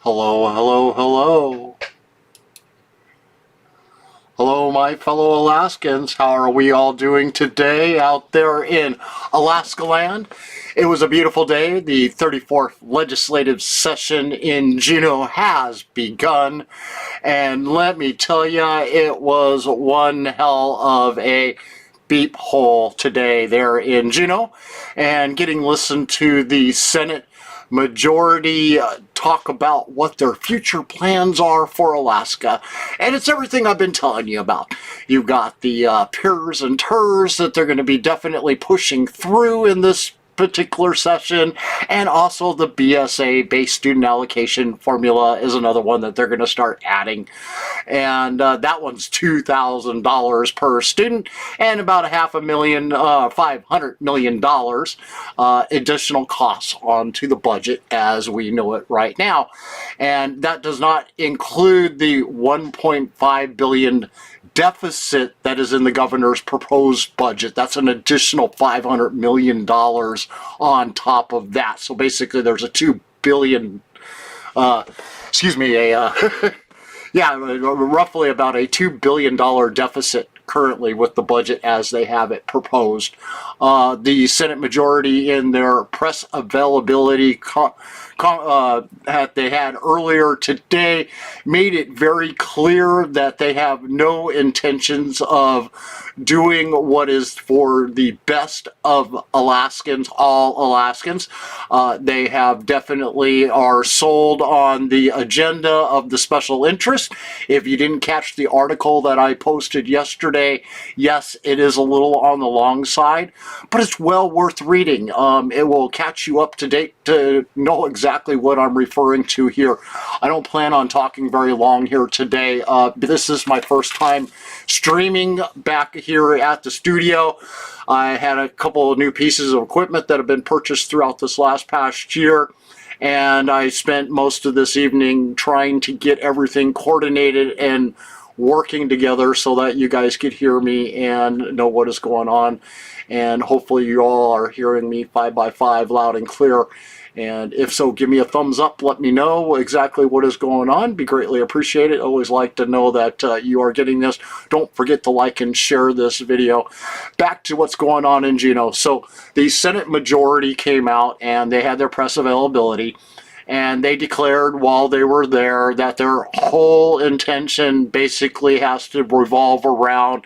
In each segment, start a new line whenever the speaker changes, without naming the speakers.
Hello, hello, hello. Hello, my fellow Alaskans. How are we all doing today out there in Alaska land? It was a beautiful day. The 34th legislative session in Juneau has begun. And let me tell you, it was one hell of a beep hole today there in Juneau. And getting listened to the Senate majority talk about what their future plans are for Alaska. And it's everything I've been telling you about. You've got the PIRs and TERs that they're going to be definitely pushing through in this particular session, and also the BSA, base student allocation formula, is another one that they're going to start adding, and that one's $2,000 per student and about $500 million additional costs onto the budget as we know it right now. And that does not include the $1.5 billion deficit that is in the governor's proposed budget. That's an additional $500 million on top of that. So basically there's a $2 billion, yeah, roughly about a $2 billion deficit currently with the budget as they have it proposed. The Senate majority, in their press availability that they had earlier today, made it very clear that they have no intentions of doing what is for the best of Alaskans, all Alaskans. They have definitely are sold on the agenda of the special interest. If you didn't catch the article that I posted yesterday, yes, it is a little on the long side, but it's well worth reading. It will catch you up to date to know exactly what I'm referring to here. I don't plan on talking very long here today. This is my first time streaming back here at the studio. I had a couple of new pieces of equipment that have been purchased throughout this past year, and I spent most of this evening trying to get everything coordinated and working together so that you guys could hear me and know what is going on. And hopefully you all are hearing me 5x5 loud and clear. And if so, give me a thumbs up. Let me know exactly what is going on. Be greatly appreciated. Always like to know that you are getting this. Don't forget to like and share this video. Back to what's going on in Juneau. So the Senate majority came out and they had their press availability. And they declared while they were there that their whole intention basically has to revolve around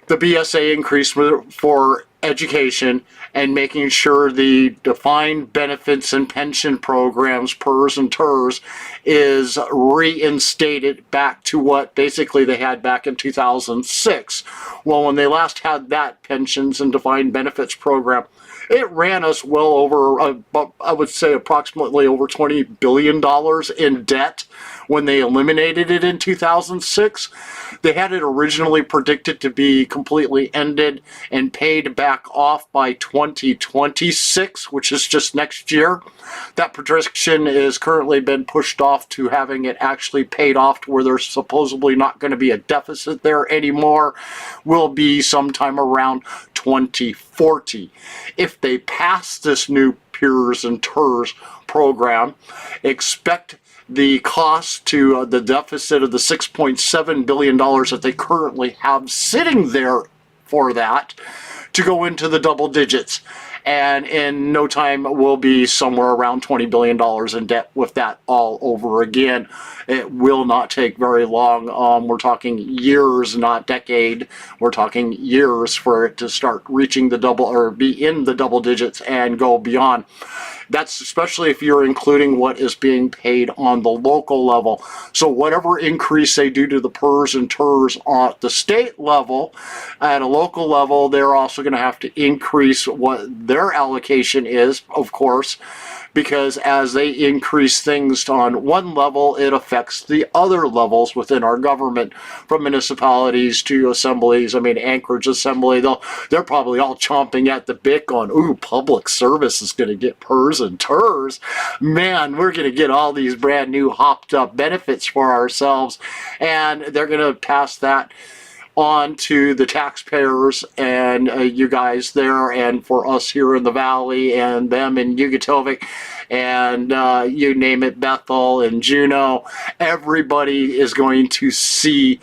the BSA increase for education and making sure the defined benefits and pension programs, PERS and TERS, is reinstated back to what basically they had back in 2006. Well, when they last had that pensions and defined benefits program, it ran us well over, I would say approximately over $20 billion in debt when they eliminated it in 2006. They had it originally predicted to be completely ended and paid back off by 2026, which is just next year. That prediction is currently been pushed off to having it actually paid off to where there's supposedly not going to be a deficit there anymore. Will be sometime around 2040. If they pass this new PIRs and TERS program, expect the cost to the deficit of the $6.7 billion that they currently have sitting there for that to go into the double digits. And in no time we'll be somewhere around $20 billion in debt with that all over again. It will not take very long. We're talking years, not decade. We're talking years for it to start reaching the double, or be in the double digits and go beyond. That's especially if you're including what is being paid on the local level. So whatever increase they do to the PERS and TERS at the state level, at a local level, they're also going to have to increase what their allocation is, of course, because as they increase things on one level, it affects the other levels within our government, from municipalities to assemblies. I mean, Anchorage Assembly, they're probably all chomping at the bit going, ooh, public service is going to get PERS and TERS. Man, we're going to get all these brand new hopped up benefits for ourselves, and they're going to pass that on to the taxpayers and you guys there, and for us here in the Valley, and them in Yugotovic, and you name it, Bethel and Juneau. Everybody is going to see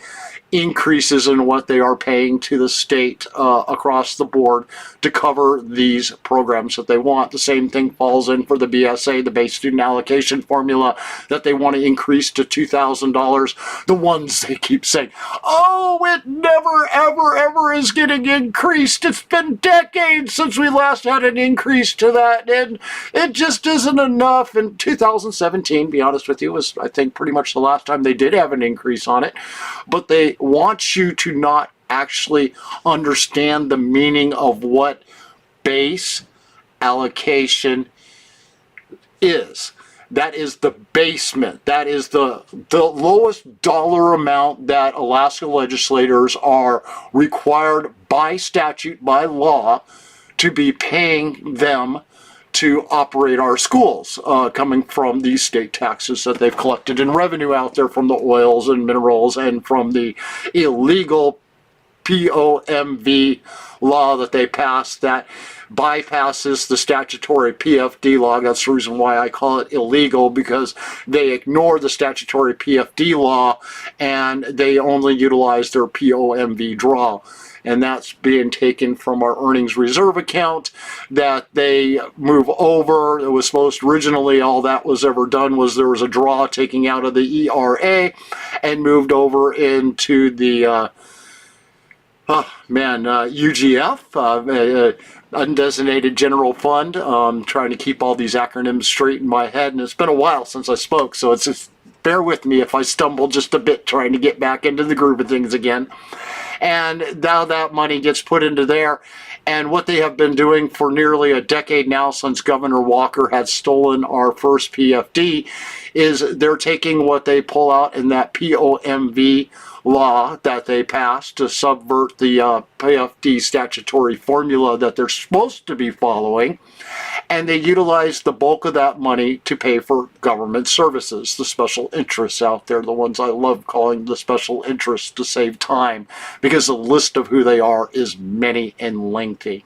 increases in what they are paying to the state across the board to cover these programs that they want. The same thing falls in for the BSA, the base student allocation formula, that they want to increase to $2,000. The ones they keep saying, oh, it never, ever, ever is getting increased. It's been decades since we last had an increase to that, and it just isn't enough. In 2017, be honest with you, was, I think, pretty much the last time they did have an increase on it. But they want you to not actually understand the meaning of what base allocation is. That is the basement. That is the lowest dollar amount that Alaska legislators are required by statute, by law, to be paying them to operate our schools, coming from these state taxes that they've collected in revenue out there from the oils and minerals and from the illegal POMV law that they passed that bypasses the statutory PFD law. That's the reason why I call it illegal, because they ignore the statutory PFD law and they only utilize their POMV draw. And that's being taken from our earnings reserve account that they move over. It was supposed to, originally, all that was ever done was there was a draw taking out of the ERA and moved over into the UGF, undesignated general fund. Trying to keep all these acronyms straight in my head, and it's been a while since I spoke, so it's just, bear with me if I stumble just a bit trying to get back into the groove of things again. And now that money gets put into there. And what they have been doing for nearly a decade now, since Governor Walker had stolen our first PFD, is they're taking what they pull out in that POMV law that they passed to subvert the PFD statutory formula that they're supposed to be following, and they utilize the bulk of that money to pay for government services, the special interests out there, the ones I love calling the special interests to save time, because the list of who they are is many and lengthy.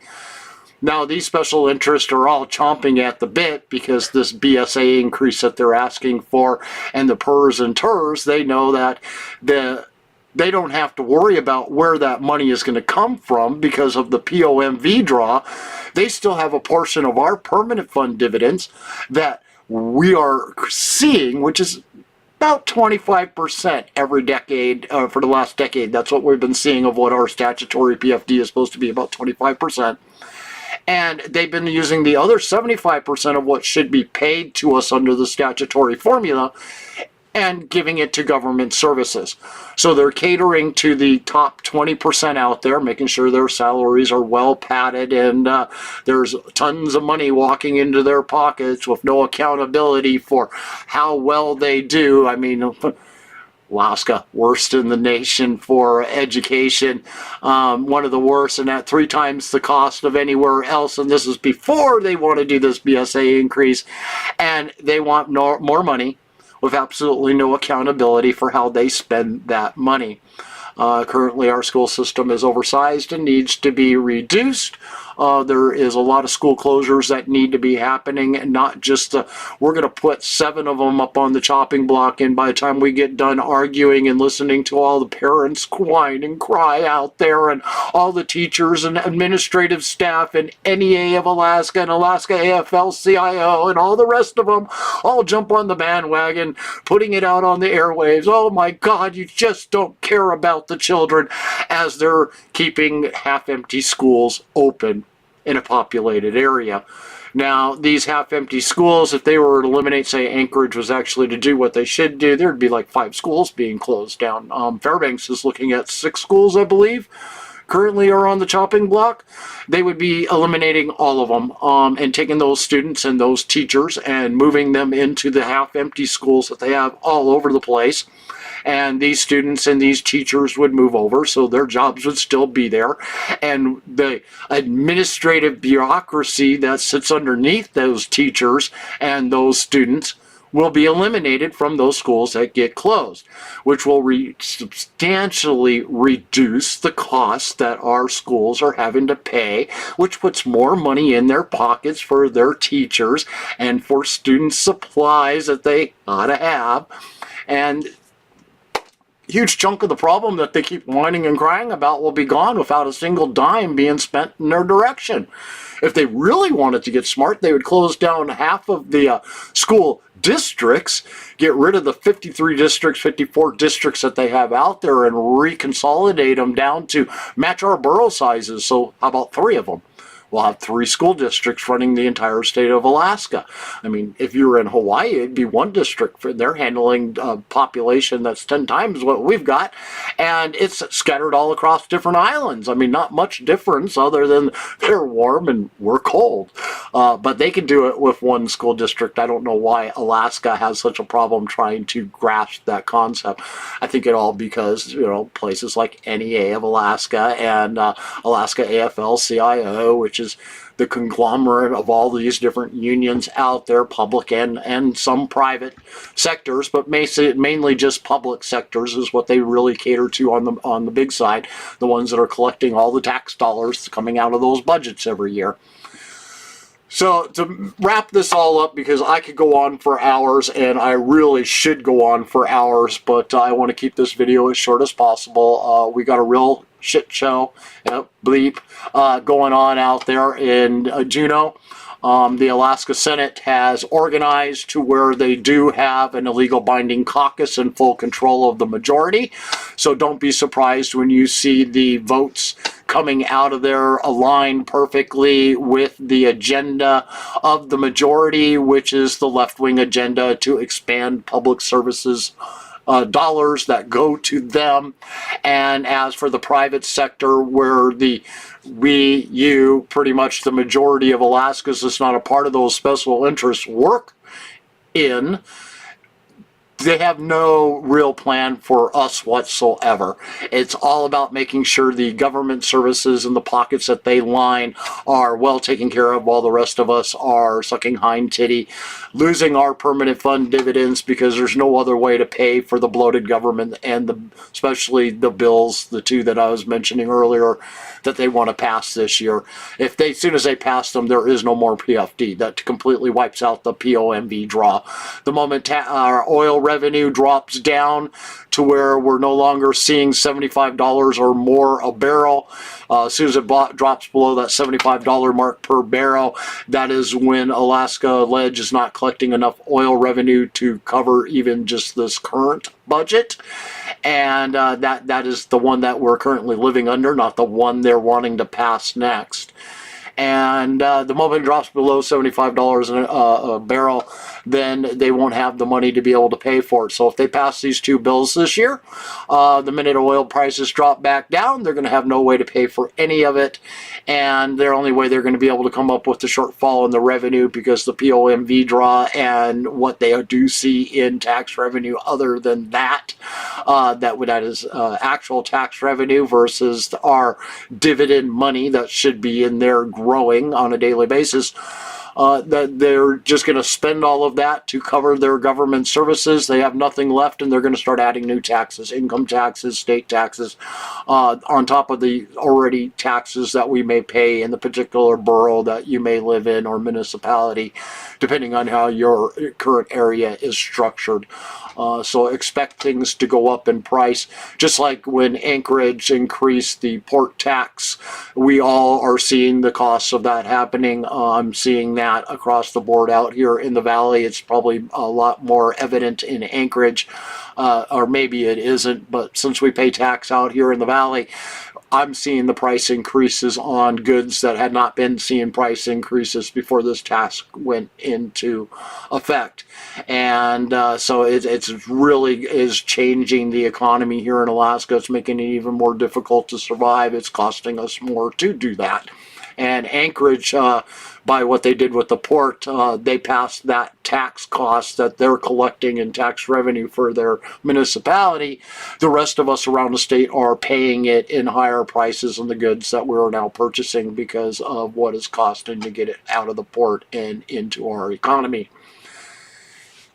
Now, these special interests are all chomping at the bit because this BSA increase that they're asking for, and the PERS and TERS, they know that they don't have to worry about where that money is going to come from because of the POMV draw. They still have a portion of our permanent fund dividends that we are seeing, which is about 25% every decade for the last decade. That's what we've been seeing of what our statutory PFD is supposed to be, about 25%. And they've been using the other 75% of what should be paid to us under the statutory formula and giving it to government services. So they're catering to the top 20% out there, making sure their salaries are well padded, and there's tons of money walking into their pockets with no accountability for how well they do. I mean, Alaska, worst in the nation for education, one of the worst, and at 3 times the cost of anywhere else. And this is before they want to do this BSA increase, and they want more money with absolutely no accountability for how they spend that money. Currently, our school system is oversized and needs to be reduced. There is a lot of school closures that need to be happening, and not just we're going to put 7 of them up on the chopping block, and by the time we get done arguing and listening to all the parents whine and cry out there, and all the teachers and administrative staff and NEA of Alaska and Alaska AFL-CIO and all the rest of them all jump on the bandwagon, putting it out on the airwaves. Oh my God, you just don't care about the children, as they're keeping half-empty schools open in a populated area. Now, these half-empty schools, if they were to eliminate, say, Anchorage was actually to do what they should do, there'd be like 5 schools being closed down. Fairbanks is looking at 6 schools, I believe, currently are on the chopping block. They would be eliminating all of them and taking those students and those teachers and moving them into the half-empty schools that they have all over the place. And these students and these teachers would move over, so their jobs would still be there. And the administrative bureaucracy that sits underneath those teachers and those students will be eliminated from those schools that get closed, which will substantially reduce the costs that our schools are having to pay, which puts more money in their pockets for their teachers and for student supplies that they ought to have. And huge chunk of the problem that they keep whining and crying about will be gone without a single dime being spent in their direction. If they really wanted to get smart, they would close down half of the school districts, get rid of the 53 districts, 54 districts that they have out there, and reconsolidate them down to match our borough sizes. So how about 3 of them? We'll have 3 school districts running the entire state of Alaska. I mean, if you were in Hawaii, it'd be 1 district. They're handling a population that's 10 times what we've got, and it's scattered all across different islands. I mean, not much difference other than they're warm and we're cold. But they can do it with 1 school district. I don't know why Alaska has such a problem trying to grasp that concept. I think it all because, you know, places like NEA of Alaska and Alaska AFL-CIO, which is the conglomerate of all these different unions out there, public and some private sectors, but mainly just public sectors is what they really cater to on the big side, the ones that are collecting all the tax dollars coming out of those budgets every year. So to wrap this all up, because I could go on for hours, and I really should go on for hours, but I want to keep this video as short as possible. We got a real shit show, bleep, going on out there in Juneau. The Alaska Senate has organized to where they do have an illegal binding caucus in full control of the majority. So don't be surprised when you see the votes coming out of there aligned perfectly with the agenda of the majority, which is the left-wing agenda to expand public services dollars that go to them. And as for the private sector, where you, pretty much the majority of Alaskans that's not a part of those special interests work in, they have no real plan for us whatsoever. It's all about making sure the government services and the pockets that they line are well taken care of, while the rest of us are sucking hind titty, losing our permanent fund dividends because there's no other way to pay for the bloated government and especially the bills, the 2 that I was mentioning earlier, that they want to pass this year. As soon as they pass them, there is no more PFD. That completely wipes out the POMV draw. The moment our oil revenue drops down to where we're no longer seeing $75 or more a barrel, as soon as it drops below that $75 mark per barrel, that is when Alaska Ledge is not collecting enough oil revenue to cover even just this current budget. And that is the one that we're currently living under, not the one they're wanting to pass next. And the moment it drops below $75 a barrel, then they won't have the money to be able to pay for it. So if they pass these 2 bills this year, the minute oil prices drop back down, they're going to have no way to pay for any of it. And the only way they're going to be able to come up with the shortfall in the revenue, because the POMV draw and what they do see in tax revenue other than that, that is actual tax revenue versus our dividend money that should be in there growing on a daily basis, that they're just going to spend all of that to cover their government services. They have nothing left, and they're going to start adding new taxes, income taxes, state taxes, on top of the already taxes that we may pay in the particular borough that you may live in, or municipality, depending on how your current area is structured. So expect things to go up in price, just like when Anchorage increased the port tax. We all are seeing the costs of that happening. I'm seeing that across the board out here in the valley. It's probably a lot more evident in Anchorage, or maybe it isn't, but since we pay tax out here in the valley, I'm seeing the price increases on goods that had not been seeing price increases before this tax went into effect. And so it's really is changing the economy here in Alaska. It's making it even more difficult to survive. It's costing us more to do that. And Anchorage, by what they did with the port, they passed that tax cost that they're collecting in tax revenue for their municipality. The rest of us around the state are paying it in higher prices on the goods that we're now purchasing because of what it's costing to get it out of the port and into our economy.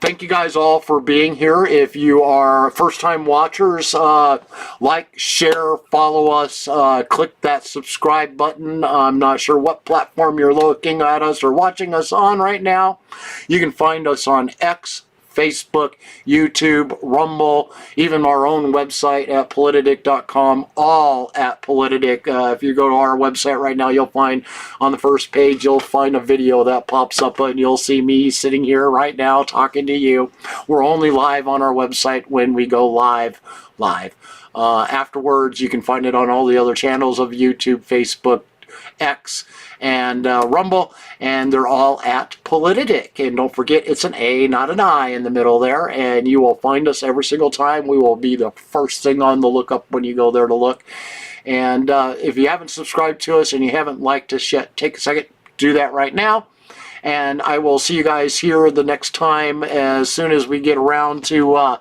thank you guys all for being here. If you are first-time watchers, like, share, follow us, click that subscribe button. I'm not sure what platform you're looking at us or watching us on right now. You can find us on X, Facebook, YouTube, Rumble, even our own website at politidic.com, all at Politidic. If you go to our website right now, you'll find on the first page, you'll find a video that pops up and you'll see me sitting here right now talking to you. We're only live on our website when we go live. Afterwards, you can find it on all the other channels of YouTube, Facebook, X, and Rumble, and they're all at Politidic. And don't forget, it's an A, not an I in the middle there, and you will find us every single time. We will be the first thing on the lookup when you go there to look. And if you haven't subscribed to us and you haven't liked us yet, take a second, do that right now. And I will see you guys here the next time as soon as we get around to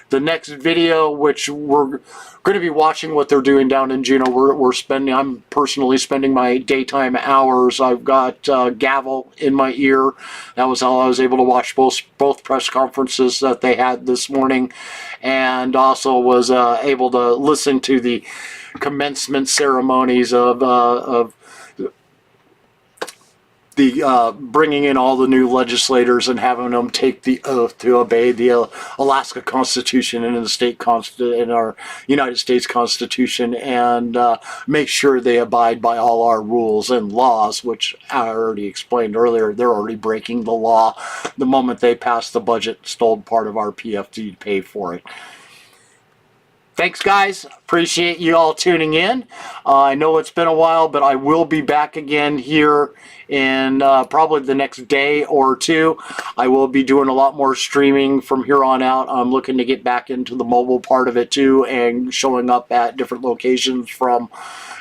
the next video, which we're going to be watching what they're doing down in Juneau. I'm personally spending my daytime hours. I've got gavel in my ear. That was how I was able to watch both press conferences that they had this morning, and also was able to listen to the commencement ceremonies of the bringing in all the new legislators and having them take the oath to obey the Alaska Constitution and in our United States Constitution, and make sure they abide by all our rules and laws, which I already explained earlier. They're already breaking the law the moment they passed the budget, stole part of our PFD to pay for it. Thanks, guys. Appreciate you all tuning in. I know it's been a while, but I will be back again here in probably the next day or two. I will be doing a lot more streaming from here on out. I'm looking to get back into the mobile part of it too, and showing up at different locations, from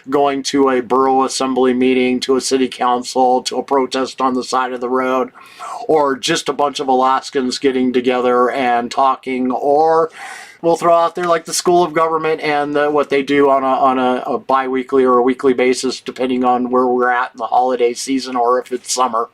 going to a borough assembly meeting, to a city council, to a protest on the side of the road, or just a bunch of Alaskans getting together and talking, or we'll throw out there like the School of Government and what they do on a bi-weekly or a weekly basis, depending on where we're at in the holiday season or if it's summer.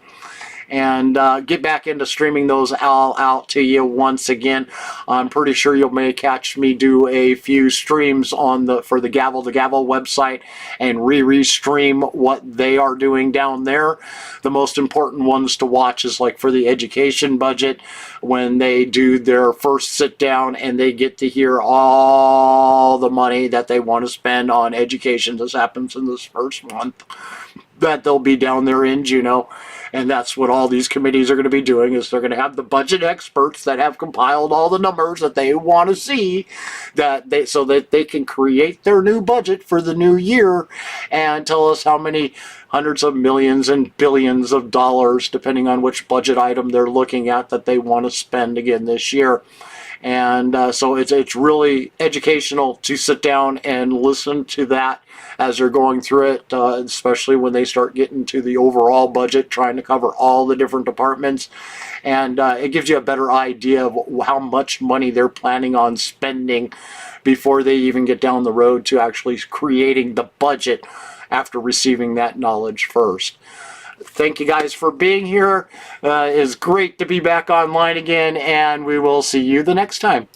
And get back into streaming those all out to you once again. I'm pretty sure you may catch me do a few streams for the Gavel to Gavel website and re-stream what they are doing down there. The most important ones to watch is like for the education budget, when they do their first sit down and they get to hear all the money that they want to spend on education. This happens in this first month that they'll be down there in Juneau. And that's what all these committees are going to be doing, is they're going to have the budget experts that have compiled all the numbers that they want to see, so that they can create their new budget for the new year and tell us how many hundreds of millions and billions of dollars, depending on which budget item they're looking at, that they want to spend again this year. And so it's really educational to sit down and listen to that as they're going through it, especially when they start getting to the overall budget, trying to cover all the different departments. And it gives you a better idea of how much money they're planning on spending before they even get down the road to actually creating the budget, after receiving that knowledge first. Thank you guys for being here. It's great to be back online again, and we will see you the next time.